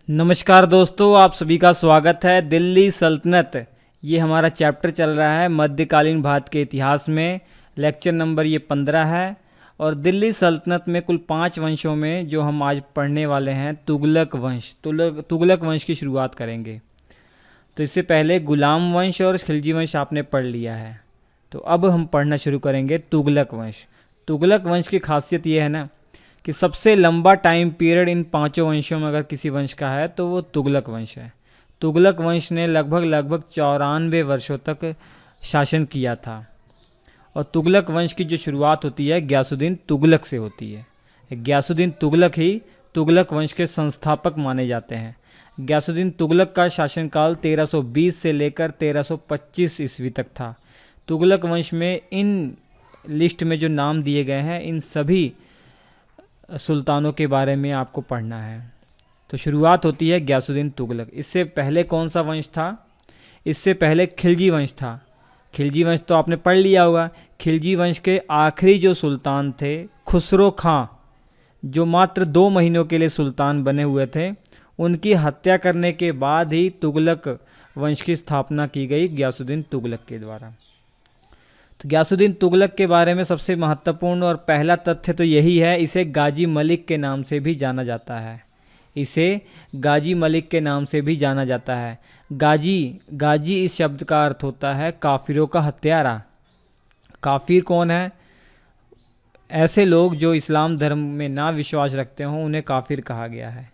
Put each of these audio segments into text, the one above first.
नमस्कार दोस्तों, आप सभी का स्वागत है। दिल्ली सल्तनत ये हमारा चैप्टर चल रहा है मध्यकालीन भारत के इतिहास में। लेक्चर नंबर ये 15 है। और दिल्ली सल्तनत में कुल 5 वंशों में जो हम आज पढ़ने वाले हैं तुगलक वंश, तुगलक वंश की शुरुआत करेंगे। तो इससे पहले गुलाम वंश और खिलजी वंश आपने पढ़ लिया है। तो अब हम पढ़ना शुरू करेंगे तुगलक वंश। तुगलक वंश की खासियत ये है ना कि सबसे लंबा टाइम पीरियड इन पांचों वंशों में अगर किसी वंश का है तो वो तुगलक वंश है। तुगलक वंश ने लगभग 94 वर्षों तक शासन किया था। और तुगलक वंश की जो शुरुआत होती है गयासुद्दीन तुगलक से होती है। गयासुद्दीन तुगलक ही तुगलक वंश के संस्थापक माने जाते हैं। गयासुद्दीन तुगलक का शासनकाल 1320 से लेकर 1325 ईस्वी तक था। तुगलक वंश में इन लिस्ट में जो नाम दिए गए हैं इन सभी सुल्तानों के बारे में आपको पढ़ना है। तो शुरुआत होती है गयासुद्दीन तुगलक। इससे पहले कौन सा वंश था? इससे पहले खिलजी वंश था। खिलजी वंश तो आपने पढ़ लिया होगा। खिलजी वंश के आखिरी जो सुल्तान थे खुसरो खां, जो मात्र 2 महीनों के लिए सुल्तान बने हुए थे, उनकी हत्या करने के बाद ही तुगलक वंश की स्थापना की गई गयासुद्दीन तुगलक के द्वारा। तो गयासुद्दीन तुगलक के बारे में सबसे महत्वपूर्ण और पहला तथ्य तो यही है, इसे गाजी मलिक के नाम से भी जाना जाता है। इसे गाजी मलिक के नाम से भी जाना जाता है। गाजी इस शब्द का अर्थ होता है काफिरों का हत्यारा। काफिर कौन है? ऐसे लोग जो इस्लाम धर्म में ना विश्वास रखते हों उन्हें काफिर कहा गया है।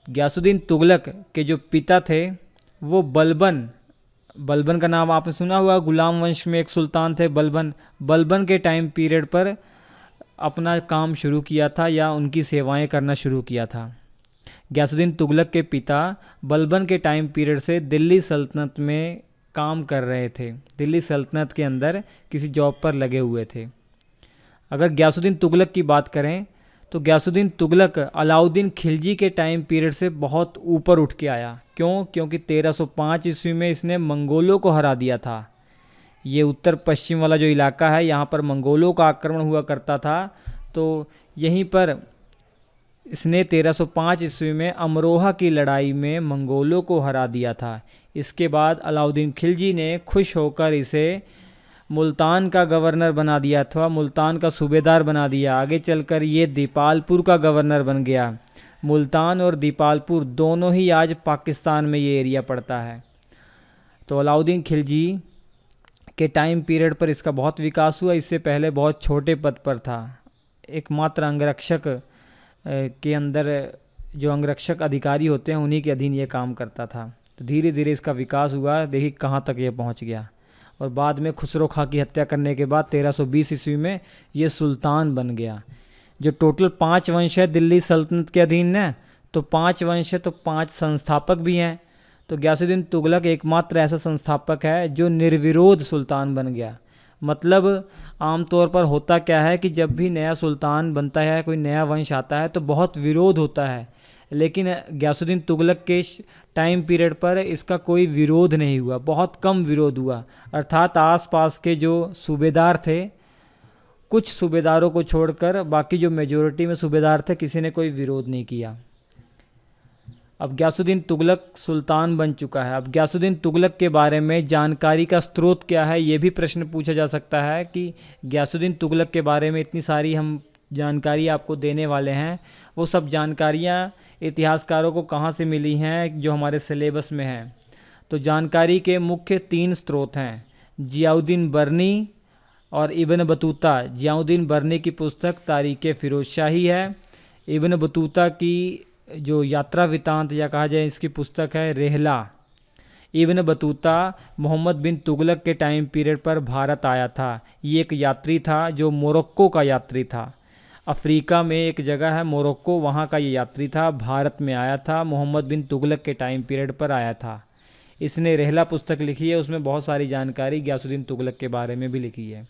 गयासुद्दीन तुगलक के जो पिता थे वो बलबन का नाम आपने सुना हुआ। गुलाम वंश में एक सुल्तान थे बलबन के टाइम पीरियड पर अपना काम शुरू किया था या उनकी सेवाएं करना शुरू किया था। गयासुद्दीन तुगलक के पिता बलबन के टाइम पीरियड से दिल्ली सल्तनत में काम कर रहे थे। दिल्ली सल्तनत के अंदर किसी जॉब पर लगे हुए थे। अगर गयासुद्दीन तुगलक की बात करें तो गयासुद्दीन तुगलक अलाउद्दीन खिलजी के टाइम पीरियड से बहुत ऊपर उठ के आया। क्यों? क्योंकि 1305 ईस्वी में इसने मंगोलों को हरा दिया था। ये उत्तर पश्चिम वाला जो इलाका है यहाँ पर मंगोलों का आक्रमण हुआ करता था। तो यहीं पर इसने 1305 ईस्वी में अमरोहा की लड़ाई में मंगोलों को हरा दिया था। इसके बाद अलाउद्दीन खिलजी ने खुश होकर इसे मुल्तान का गवर्नर बना दिया अथवा मुल्तान का सूबेदार बना दिया। आगे चलकर ये दीपालपुर का गवर्नर बन गया। मुल्तान और दीपालपुर दोनों ही आज पाकिस्तान में ये एरिया पड़ता है। तो अलाउद्दीन खिलजी के टाइम पीरियड पर इसका बहुत विकास हुआ। इससे पहले बहुत छोटे पद पर था। एकमात्र अंगरक्षक के अंदर जो अंगरक्षक अधिकारी होते हैं उन्हीं के अधीन ये काम करता था। तो धीरे धीरे इसका विकास हुआ। देखिए कहाँ तक ये पहुँच गया। और बाद में खुसरो खां की हत्या करने के बाद 1320 ईस्वी में ये सुल्तान बन गया। जो टोटल 5 वंश है दिल्ली सल्तनत के अधीन है, तो 5 वंश है तो 5 संस्थापक भी हैं। तो गयासुद्दीन तुगलक एकमात्र ऐसा संस्थापक है जो निर्विरोध सुल्तान बन गया। मतलब आमतौर पर होता क्या है कि जब भी नया सुल्तान बनता है, कोई नया वंश आता है तो बहुत विरोध होता है, लेकिन गयासुद्दीन तुगलक के टाइम पीरियड पर इसका कोई विरोध नहीं हुआ, बहुत कम विरोध हुआ। अर्थात आसपास के जो सूबेदार थे, कुछ सूबेदारों को छोड़कर बाकी जो मेजॉरिटी में सूबेदार थे किसी ने कोई विरोध नहीं किया। अब गयासुद्दीन तुगलक सुल्तान बन चुका है। अब गयासुद्दीन तुगलक के बारे में जानकारी का स्रोत क्या है, ये भी प्रश्न पूछा जा सकता है कि गयासुद्दीन तुगलक के बारे में इतनी सारी हम जानकारी आपको देने वाले हैं, वो सब जानकारियाँ इतिहासकारों को कहाँ से मिली हैं जो हमारे सिलेबस में हैं। तो जानकारी के मुख्य 3 स्रोत हैं, जियाउद्दीन बर्नी और इब्न बतूता। जियाउद्दीन बर्नी की पुस्तक तारीख़ फ़िरोज़शाही है। इब्न बतूता की जो यात्रा वृत्तांत या कहा जाए इसकी पुस्तक है रेहला। इब्न बतूता मोहम्मद बिन तुगलक के टाइम पीरियड पर भारत आया था। ये एक यात्री था जो मोरक्को का यात्री था। अफ्रीका में एक जगह है मोरक्को, वहाँ का ये यात्री था, भारत में आया था, मोहम्मद बिन तुगलक के टाइम पीरियड पर आया था। इसने रेहला पुस्तक लिखी है, उसमें बहुत सारी जानकारी गयासुद्दीन तुगलक के बारे में भी लिखी है।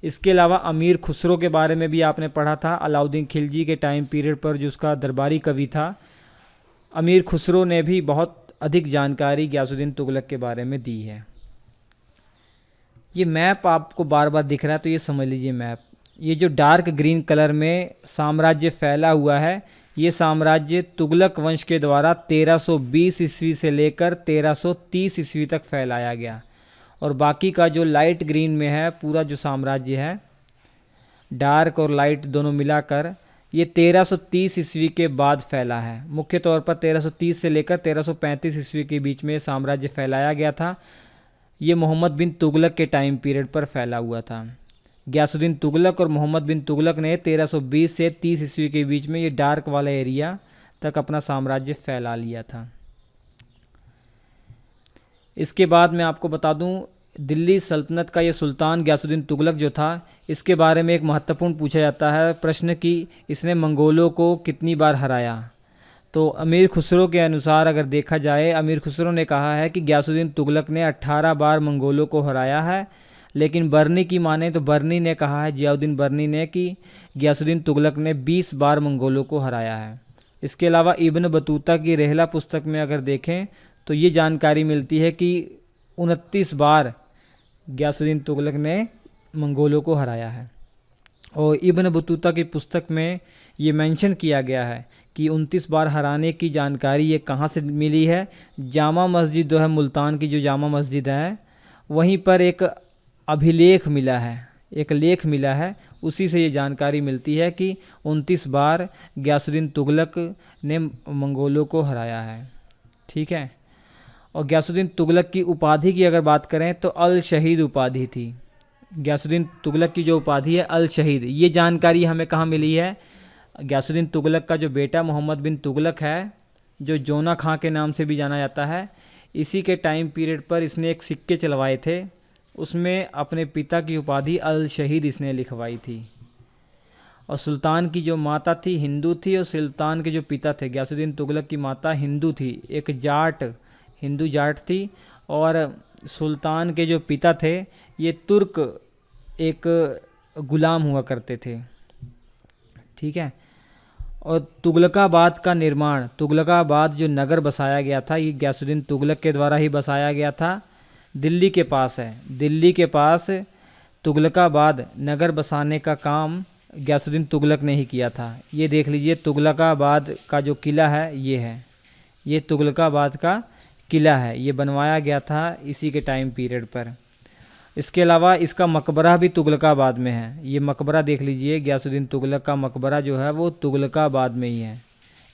इसके अलावा अमीर खुसरो के बारे में भी आपने पढ़ा था। अलाउद्दीन खिलजी के टाइम पीरियड पर जो उसका दरबारी कवि था अमीर खुसरो ने भी बहुत अधिक जानकारी गयासुद्दीन तुगलक के बारे में दी है। ये मैप आपको बार बार दिख रहा है तो ये समझ लीजिए मैप। ये जो डार्क ग्रीन कलर में साम्राज्य फैला हुआ है ये साम्राज्य तुगलक वंश के द्वारा 1320 ईस्वी से लेकर 1330 ईस्वी तक फैलाया गया। और बाकी का जो लाइट ग्रीन में है पूरा जो साम्राज्य है, डार्क और लाइट दोनों मिलाकर, ये 1330 ईस्वी के बाद फैला है। मुख्य तौर पर 1330 से लेकर 1335 ईस्वी के बीच में साम्राज्य फैलाया गया था। ये मोहम्मद बिन तुगलक के टाइम पीरियड पर फैला हुआ था। गयासुद्दीन तुगलक और मोहम्मद बिन तुगलक ने 1320 से 30 ईस्वी के बीच में ये डार्क वाला एरिया तक अपना साम्राज्य फैला लिया था। इसके बाद मैं आपको बता दूं, दिल्ली सल्तनत का ये सुल्तान गयासुद्दीन तुगलक जो था, इसके बारे में एक महत्वपूर्ण पूछा जाता है प्रश्न कि इसने मंगोलों को कितनी बार हराया। तो अमीर खुसरो के अनुसार अगर देखा जाए, अमीर खुसरो ने कहा है कि गयासुद्दीन तुगलक ने 18 बार मंगोलों को हराया है। लेकिन बर्नी की माने तो बर्नी ने कहा है, जियाउद्दीन बर्नी ने, कि गयासुद्दीन तुगलक ने 20 बार मंगोलों को हराया है। इसके अलावा इब्न बतूता की रहला पुस्तक में अगर देखें तो ये जानकारी मिलती है कि 29 बार गयासुद्दीन तुगलक ने मंगोलों को हराया है। और इब्न बतूता की पुस्तक में ये मेंशन किया गया है कि 29 बार हराने की जानकारी ये कहाँ से मिली है। जामा मस्जिद जो है, मुल्तान की जो जामा मस्जिद है, वहीं पर एक अभिलेख मिला है, एक लेख मिला है, उसी से ये जानकारी मिलती है कि 29 बार गयासुद्दीन तुगलक ने मंगोलों को हराया है। ठीक है। और गयासुद्दीन तुगलक की उपाधि की अगर बात करें तो अल शहीद उपाधि थी। गयासुद्दीन तुगलक की जो उपाधि है अल शहीद, ये जानकारी हमें कहाँ मिली है। गयासुद्दीन तुगलक का जो बेटा मोहम्मद बिन तुगलक है, जो जोना खां के नाम से भी जाना जाता है, इसी के टाइम पीरियड पर इसने एक सिक्के चलवाए थे, उसमें अपने पिता की उपाधि अल शहीद इसने लिखवाई थी। और सुल्तान की जो माता थी हिंदू थी, और सुल्तान के जो पिता थे गयासुद्दीन तुगलक की माता हिंदू थी, एक जाट, हिंदू जाट थी। और सुल्तान के जो पिता थे ये तुर्क एक गुलाम हुआ करते थे। ठीक है। और तुगलकाबाद का निर्माण, तुगलकाबाद जो नगर बसाया गया था, ये गयासुद्दीन तुगलक के द्वारा ही बसाया गया था। दिल्ली के पास है, दिल्ली के पास तुगलकाबाद नगर बसाने का काम गयासुद्दीन तुगलक ने ही किया था। ये देख लीजिए, तुगलकाबाद का जो किला है ये है, ये तुगलकाबाद का किला है, ये बनवाया गया था इसी के टाइम पीरियड पर। इसके अलावा इसका मकबरा भी तुगलकाबाद में है। ये मकबरा देख लीजिए, गयासुद्दीन तुगलक का मकबरा जो है वो तुगलकाबाद में ही है,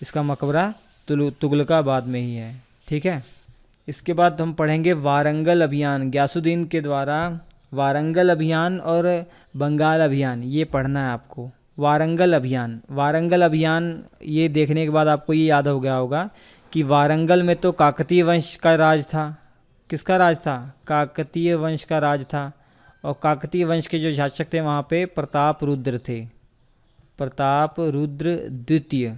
इसका मकबरा तुगलकाबाद में ही है। ठीक है। इसके बाद हम पढ़ेंगे वारंगल अभियान। गयासुद्दीन के द्वारा वारंगल अभियान और बंगाल अभियान, ये पढ़ना है आपको। वारंगल अभियान, वारंगल अभियान ये देखने के बाद आपको ये याद हो गया होगा कि वारंगल में तो काकतीय वंश का राज था। किसका राज था? काकतीय वंश का राज था। और काकतीय वंश के जो शासक थे वहाँ पे प्रताप रुद्र थे, प्रताप रुद्र द्वितीय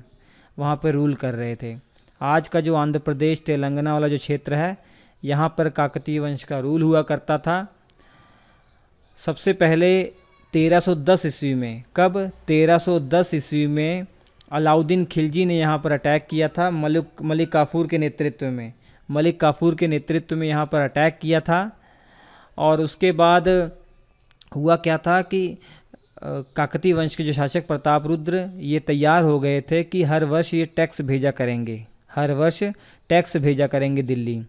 वहाँ पे रूल कर रहे थे। आज का जो आंध्र प्रदेश तेलंगाना वाला जो क्षेत्र है, यहाँ पर काकतीय वंश का रूल हुआ करता था। सबसे पहले 1310 ईस्वी में, कब? 1310 ईस्वी में अलाउद्दीन खिलजी ने यहाँ पर अटैक किया था। मलिक काफूर के नेतृत्व में, मलिक काफूर के नेतृत्व में यहाँ पर अटैक किया था। और उसके बाद हुआ क्या था कि काकतीय वंश के जो शासक प्रताप रुद्र ये तैयार हो गए थे कि हर वर्ष ये टैक्स भेजा करेंगे, हर वर्ष टैक्स भेजा करेंगे दिल्ली।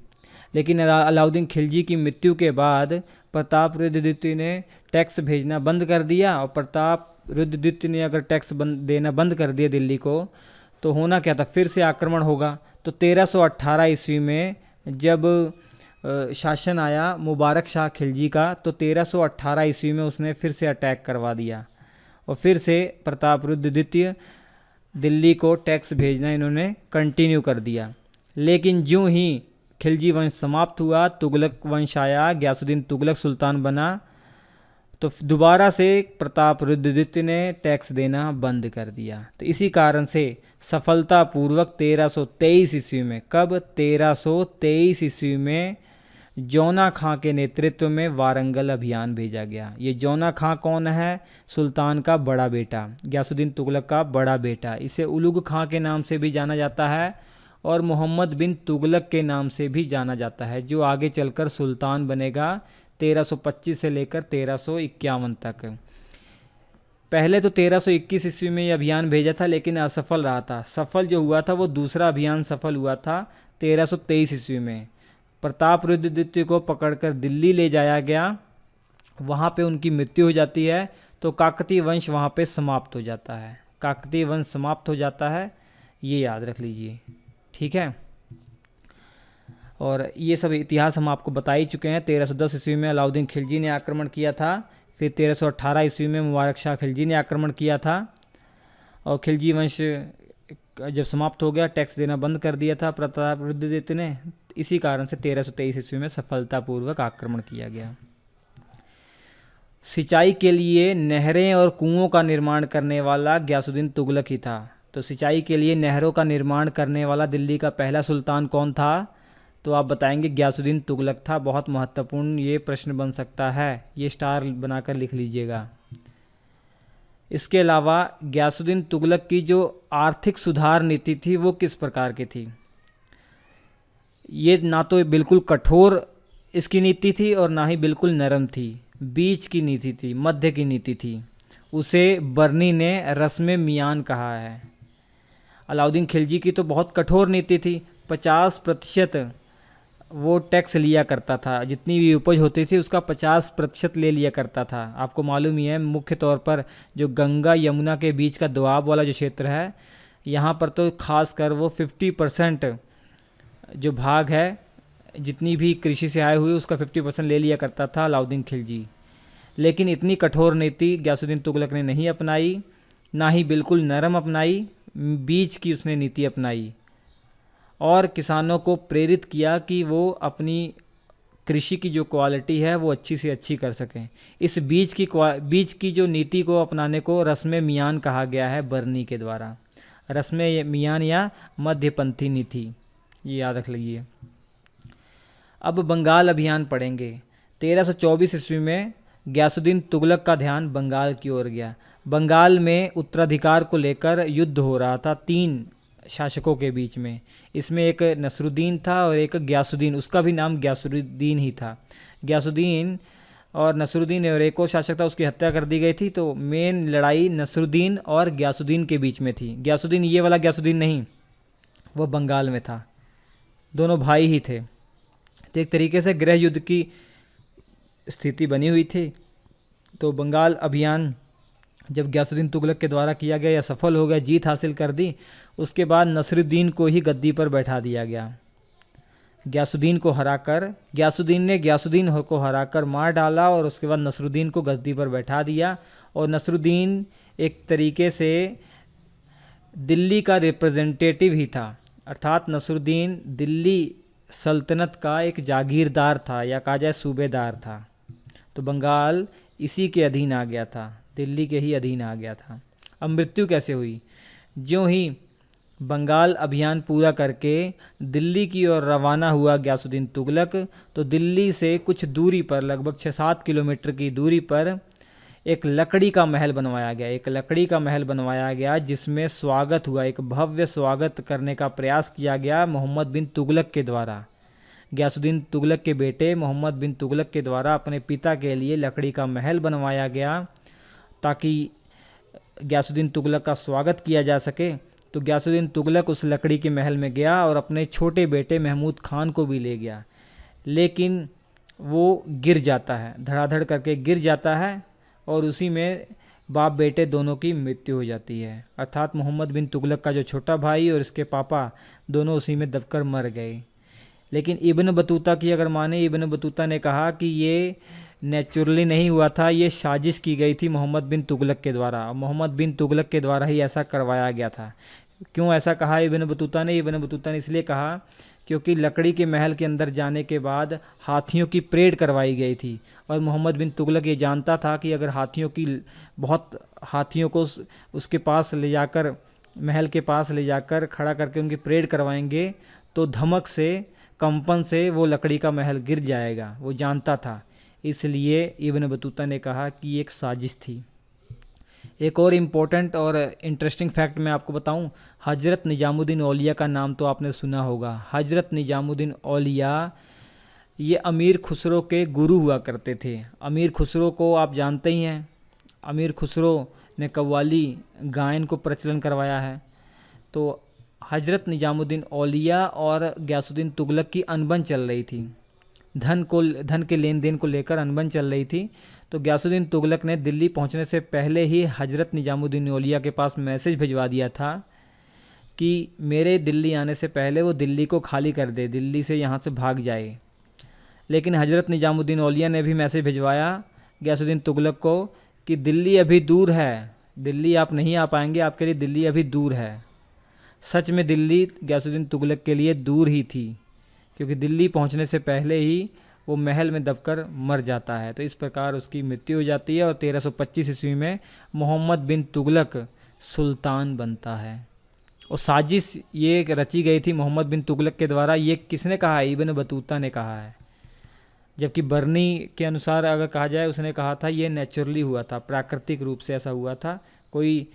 लेकिन अलाउद्दीन खिलजी की मृत्यु के बाद प्रताप रुद्र द्वितीय ने टैक्स भेजना बंद कर दिया। और प्रताप रुद्र द्वितीय ने अगर टैक्स देना बंद कर दिया दिल्ली को, तो होना क्या था, फिर से आक्रमण होगा। तो 1318 ईस्वी में जब शासन आया मुबारक शाह खिलजी का, तो 1318 ईस्वी में उसने फिर से अटैक करवा दिया। और फिर से प्रताप रुद्र द्वितीय दिल्ली को टैक्स भेजना इन्होंने कंटिन्यू कर दिया। लेकिन ज्यों ही खिलजी वंश समाप्त हुआ, तुगलक वंश आया, गयासुद्दीन तुगलक सुल्तान बना, तो दोबारा से प्रताप रुद्र द्वितीय ने टैक्स देना बंद कर दिया। तो इसी कारण से सफलतापूर्वक 1323 ईस्वी में, कब? 1323 ईस्वी में जौना खां के नेतृत्व में वारंगल अभियान भेजा गया। ये जौना खां कौन है? सुल्तान का बड़ा बेटा, गयासुद्दीन तुगलक का बड़ा बेटा। इसे उलुग खां के नाम से भी जाना जाता है और मोहम्मद बिन तुगलक के नाम से भी जाना जाता है, जो आगे चलकर सुल्तान बनेगा 1325 से लेकर 1351 तक। पहले तो 1321 ईस्वी में ये अभियान भेजा था, लेकिन असफल रहा था। सफल जो हुआ था वो दूसरा अभियान सफल हुआ था 1323 ईस्वी में। प्रतापरुद्र द्वितीय को पकड़कर दिल्ली ले जाया गया, वहाँ पे उनकी मृत्यु हो जाती है, तो काकतीय वंश वहाँ पे समाप्त हो जाता है। काकतीय वंश समाप्त हो जाता है, ये याद रख लीजिए, ठीक है। और ये सब इतिहास हम आपको बता ही चुके हैं। 1310 ईस्वी में अलाउद्दीन खिलजी ने आक्रमण किया था, फिर 1318 ईस्वी में मुबारक शाह खिलजी ने आक्रमण किया था, और खिलजी वंश जब समाप्त हो गया, टैक्स देना बंद कर दिया था प्रतापरुद्र द्वितीय ने। इसी कारण से 1323 ईस्वी में सफलतापूर्वक आक्रमण किया गया। सिंचाई के लिए नहरें और कुओं का निर्माण करने वाला गयासुद्दीन तुगलक ही था। तो सिंचाई के लिए नहरों का निर्माण करने वाला दिल्ली का पहला सुल्तान कौन था? तो आप बताएंगे गयासुद्दीन तुगलक था। बहुत महत्वपूर्ण ये प्रश्न बन सकता है, ये स्टार बनाकर लिख लीजिएगा। इसके अलावा गयासुद्दीन तुगलक की जो आर्थिक सुधार नीति थी वो किस प्रकार की थी? ये ना तो बिल्कुल कठोर इसकी नीति थी और ना ही बिल्कुल नरम थी, बीच की नीति थी, मध्य की नीति थी। उसे बर्नी ने रस्म मियान कहा है। अलाउद्दीन खिलजी की तो बहुत कठोर नीति थी, 50% वो टैक्स लिया करता था, जितनी भी उपज होती थी उसका 50% ले लिया करता था। आपको मालूम ही है, मुख्य तौर पर जो गंगा यमुना के बीच का दोआब वाला जो क्षेत्र है, यहाँ पर तो खास कर वो 50% जो भाग है, जितनी भी कृषि से आए हुए उसका 50% ले लिया करता था अलाउद्दीन खिलजी। लेकिन इतनी कठोर नीति गयासुद्दीन तुगलक ने नहीं अपनाई, ना ही बिल्कुल नरम अपनाई, बीच की उसने नीति अपनाई और किसानों को प्रेरित किया कि वो अपनी कृषि की जो क्वालिटी है वो अच्छी से अच्छी कर सकें। इस बीच की जो नीति को अपनाने को रस्म मियान कहा गया है बर्नी के द्वारा। रस्म मियान या मध्यपंथी नीति, ये याद रख लीजिए। अब बंगाल अभियान पढ़ेंगे। 1324 ईस्वी में गयासुद्दीन तुगलक का ध्यान बंगाल की ओर गया। बंगाल में उत्तराधिकार को लेकर युद्ध हो रहा था 3 शासकों के बीच में। इसमें एक नसरुद्दीन था और एक गयासुद्दीन, उसका भी नाम गयासुद्दीन ही था। गयासुद्दीन और नसरुद्दीन और एक और शासक था, उसकी हत्या कर दी गई थी। तो मेन लड़ाई नसरुद्दीन और गयासुद्दीन के बीच में थी। गयासुद्दीन ये वाला गयासुद्दीन नहीं, वो बंगाल में था, दोनों भाई ही थे। तो एक तरीके से गृह युद्ध की स्थिति बनी हुई थी। तो बंगाल अभियान जब गयासुद्दीन तुगलक के द्वारा किया गया या सफल हो गया, जीत हासिल कर दी, उसके बाद नसरुद्दीन को ही गद्दी पर बैठा दिया गया। गयासुद्दीन ने गयासुद्दीन को हराकर मार डाला और उसके बाद नसरुद्दीन को गद्दी पर बैठा दिया। और नसरुद्दीन एक तरीके से दिल्ली का रिप्रेजेंटेटिव ही था, अर्थात नसरुद्दीन दिल्ली सल्तनत का एक जागीरदार था या कहा जाए सूबेदार था। तो बंगाल इसी के अधीन आ गया था, दिल्ली के ही अधीन आ गया था। अब मृत्यु कैसे हुई? ज्यों ही बंगाल अभियान पूरा करके दिल्ली की ओर रवाना हुआ गयासुद्दीन तुगलक, तो दिल्ली से कुछ दूरी पर, लगभग 6-7 किलोमीटर की दूरी पर एक लकड़ी का महल बनवाया गया, जिसमें स्वागत हुआ, एक भव्य स्वागत करने का प्रयास किया गया मोहम्मद बिन तुगलक के द्वारा। गयासुद्दीन तुगलक के बेटे मोहम्मद बिन तुगलक के द्वारा अपने पिता के लिए लकड़ी का महल बनवाया गया ताकि गयासुद्दीन तुगलक का स्वागत किया जा सके। तो गयासुद्दीन तुगलक उस लकड़ी के महल में गया और अपने छोटे बेटे महमूद खान को भी ले गया, लेकिन वो गिर जाता है, धड़ाधड़ करके गिर जाता है और उसी में बाप बेटे दोनों की मृत्यु हो जाती है। अर्थात मोहम्मद बिन तुगलक का जो छोटा भाई और इसके पापा दोनों उसी में दबकर मर गए। लेकिन इब्न बतूता की अगर माने, इब्न बतूता ने कहा कि ये नेचुरली नहीं हुआ था, ये साजिश की गई थी मोहम्मद बिन तुगलक के द्वारा। मोहम्मद बिन तुगलक के द्वारा ही ऐसा करवाया गया था। क्यों ऐसा कहा इब्न बतूता ने? इब्न बतूता ने इसलिए कहा क्योंकि लकड़ी के महल के अंदर जाने के बाद हाथियों की परेड करवाई गई थी और मोहम्मद बिन तुगलक ये जानता था कि अगर हाथियों को उसके पास ले जाकर, महल के पास ले जाकर खड़ा करके उनकी परेड करवाएंगे तो धमक से, कंपन से वो लकड़ी का महल गिर जाएगा, वो जानता था। इसलिए इब्न बतूता ने कहा कि ये एक साजिश थी। एक और इम्पोर्टेंट और इंटरेस्टिंग फैक्ट मैं आपको बताऊं, हजरत निजामुद्दीन औलिया का नाम तो आपने सुना होगा। हजरत निजामुद्दीन औलिया ये अमीर खुसरो के गुरु हुआ करते थे। अमीर खुसरो को आप जानते ही हैं। अमीर खुसरो ने कव्वाली गायन को प्रचलन करवाया है। तो हजरत निजामुद्दीन औलिया और गयासुद्दीन तुगलक की अनबन चल रही थी, धन के लेन देन को लेकर अनबन चल रही थी। तो गयासुद्दीन तुगलक ने दिल्ली पहुंचने से पहले ही हजरत निजामुद्दीन औलिया के पास मैसेज भिजवा दिया था कि मेरे दिल्ली आने से पहले वो दिल्ली को खाली कर दे, दिल्ली से यहाँ से भाग जाए। लेकिन हजरत निजामुद्दीन औलिया ने भी मैसेज भिजवाया गयासुद्दीन तुगलक को कि दिल्ली अभी दूर है, दिल्ली आप नहीं आ पाएंगे, आपके लिए दिल्ली अभी दूर है। सच में दिल्ली गयासुद्दीन तुगलक के लिए दूर ही थी, क्योंकि दिल्ली पहुंचने से पहले ही वो महल में दबकर मर जाता है। तो इस प्रकार उसकी मृत्यु हो जाती है और 1325 ईस्वी में मोहम्मद बिन तुगलक सुल्तान बनता है। और साजिश ये रची गई थी मोहम्मद बिन तुगलक के द्वारा। ये किसने कहा है? इब्न बतूता ने कहा है। जबकि बर्नी के अनुसार अगर कहा जाए, उसने कहा था ये नेचुरली हुआ था, प्राकृतिक रूप से ऐसा हुआ था, कोई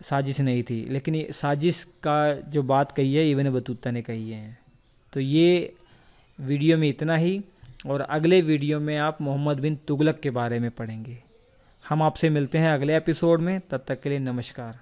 साजिश नहीं थी। लेकिन ये साजिश का जो बात कही है इब्न बतूता ने कही है। तो ये वीडियो में इतना ही, और अगले वीडियो में आप मोहम्मद बिन तुगलक के बारे में पढ़ेंगे। हम आपसे मिलते हैं अगले एपिसोड में, तब तक के लिए नमस्कार।